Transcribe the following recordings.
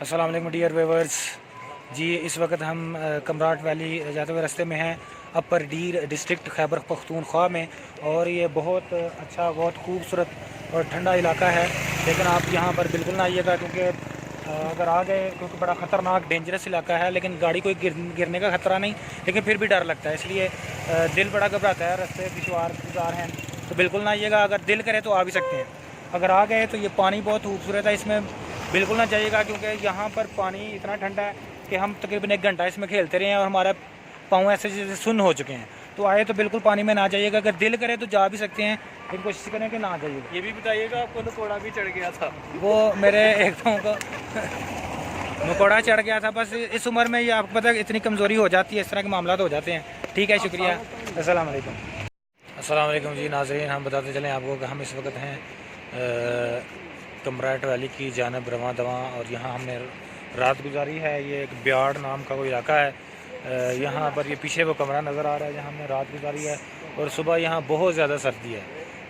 अस्सलाम वालेकुम dear viewers जी। इस वक्त हम कमराट वैली जाते हुए रास्ते में हैं, अपर डीर डिस्ट्रिक्ट खैबर पख्तूनख्वा में। और ये बहुत अच्छा, बहुत खूबसूरत और ठंडा इलाका है। लेकिन आप यहाँ पर बिल्कुल ना आइएगा, क्योंकि अगर आ गए क्योंकि बड़ा ख़तरनाक डेंजरस इलाका है। लेकिन गाड़ी कोई गिरने का ख़तरा नहीं, लेकिन फिर भी डर लगता है, इसलिए दिल बड़ा घबराता है। रास्ते दुश्वार गुजार हैं, तो बिल्कुल ना आइएगा। अगर दिल करे तो आ भी सकते हैं। अगर आ गए तो ये पानी बहुत खूबसूरत है, इसमें बिल्कुल ना जाइएगा, क्योंकि यहाँ पर पानी इतना ठंडा है कि हम तकरीबन 1 घंटा इसमें खेलते रहे हैं और हमारा पाँव ऐसे जैसे सुन्न हो चुके हैं। तो आए तो बिल्कुल पानी में ना जाइएगा। अगर दिल करे तो जा भी सकते हैं, लेकिन कोशिश करें कि ना जाइएगा। ये भी बताइएगा, आपको नकोड़ा भी चढ़ गया था? वो मेरे एक पाँव को मकोड़ा चढ़ गया था। बस इस उम्र में ये आपको पता है इतनी कमज़ोरी हो जाती है, इस तरह के मामला हो जाते हैं। ठीक है, शुक्रिया। अस्सलाम वालेकुम। अस्सलाम वालेकुम जी नाज़रीन, हम बताते चलें आपको कि हम इस वक्त हैं कमराट वैली की जानब रवां दवां, और यहाँ हमने रात गुजारी है। ये एक ब्याड़ नाम का कोई इलाका है। यहाँ पर ये पीछे वो कमरा नज़र आ रहा है जहाँ हमने रात गुजारी है। और सुबह यहाँ बहुत ज़्यादा सर्दी है,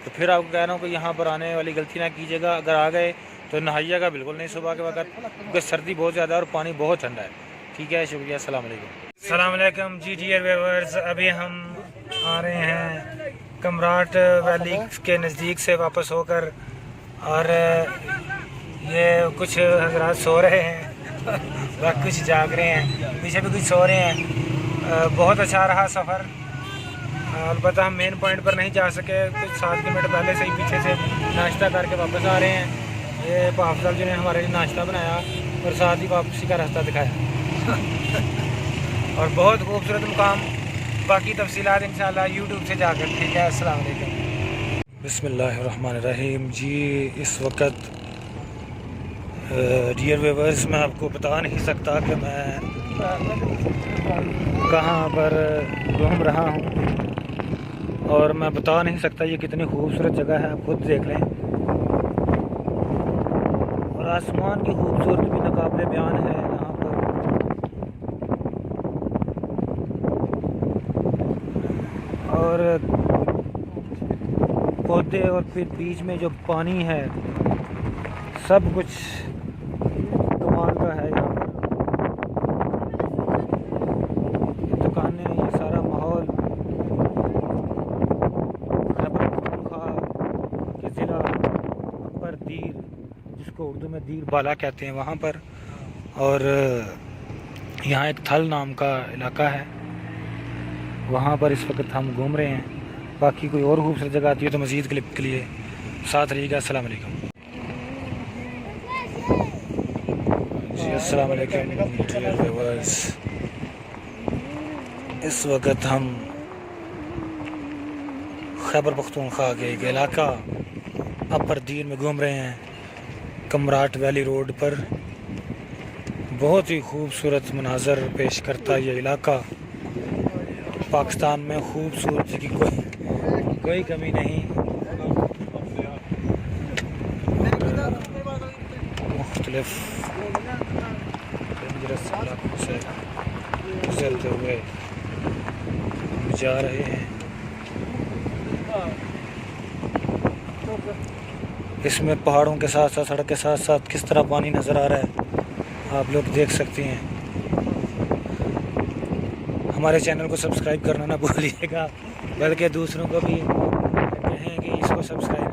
तो फिर आपको कह रहा हूँ कि यहाँ पर आने वाली गलती ना कीजिएगा। अगर आ गए तो नहाइएगा बिल्कुल नहीं सुबह के वक्त, क्योंकि सर्दी बहुत ज़्यादा है और पानी बहुत ठंडा है। ठीक है, शुक्रिया। अस्सलाम वालेकुम। अस्सलाम वालेकुम जी डियर व्यूअर्स, अभी हम आ रहे हैं कमराट वैली के नज़दीक से वापस होकर, और ये कुछ हजरात सो रहे हैं बाकी कुछ जाग रहे हैं, पीछे भी कुछ सो रहे हैं। बहुत अच्छा रहा सफ़र। अलबत्ता हम मेन पॉइंट पर नहीं जा सके, कुछ 7 किलोमीटर पहले से ही पीछे से नाश्ता करके वापस आ रहे हैं। ये हाफिज़ जी ने हमारे लिए नाश्ता बनाया और साथ ही वापसी का रास्ता दिखाया और बहुत खूबसूरत मुकाम। बाकी तफसीलात इंशाल्लाह यूट्यूब से जाकर। ठीक है, अस्सलाम वालेकुम। बिस्मिल्लाहिर्रहमानिर्रहीम जी। इस वक्त डियर व्यूअर्स, मैं आपको बता नहीं सकता कि मैं कहाँ पर घूम रहा हूँ, और मैं बता नहीं सकता ये कितनी खूबसूरत जगह है। आप खुद देख लें, और आसमान की खूबसूरती भी नाकाबिले बयान है यहाँ पर। और पौधे और फिर बीच में जो पानी है, सब कुछ कमाल का है यहाँ पर। दुकानें, ये सारा माहौल खैबर पख्तूनख्वा के ज़िला अपर दीर, जिसको उर्दू में दीर बाला कहते हैं, वहाँ पर। और यहाँ एक थल नाम का इलाका है, वहाँ पर इस वक्त हम घूम रहे हैं। बाकी कोई और खूबसूरत जगह आती है तो मज़ीद क्लिप के लिए साथ रहिएगा। अस्सलाम वालेकुम जी। अस्सलाम वालेकुम डियर व्यूअर्स, इस वक्त हम खैबर पख्तूनख्वा के एक इलाका अपर दीर में घूम रहे हैं, कमराट वैली रोड पर। बहुत ही खूबसूरत मनाजर पेश करता ये इलाका। पाकिस्तान में खूबसूरती की कोई कमी नहीं। मुख्तलिफ डेंजरस इलाकों से गुजरते हुए जा रहे हैं। इसमें पहाड़ों के साथ साथ, सड़क के साथ साथ किस तरह पानी नज़र आ रहा है आप लोग देख सकते हैं। हमारे चैनल को सब्सक्राइब करना ना भूलिएगा, बल्कि दूसरों को भी कहें कि इसको सब्सक्राइब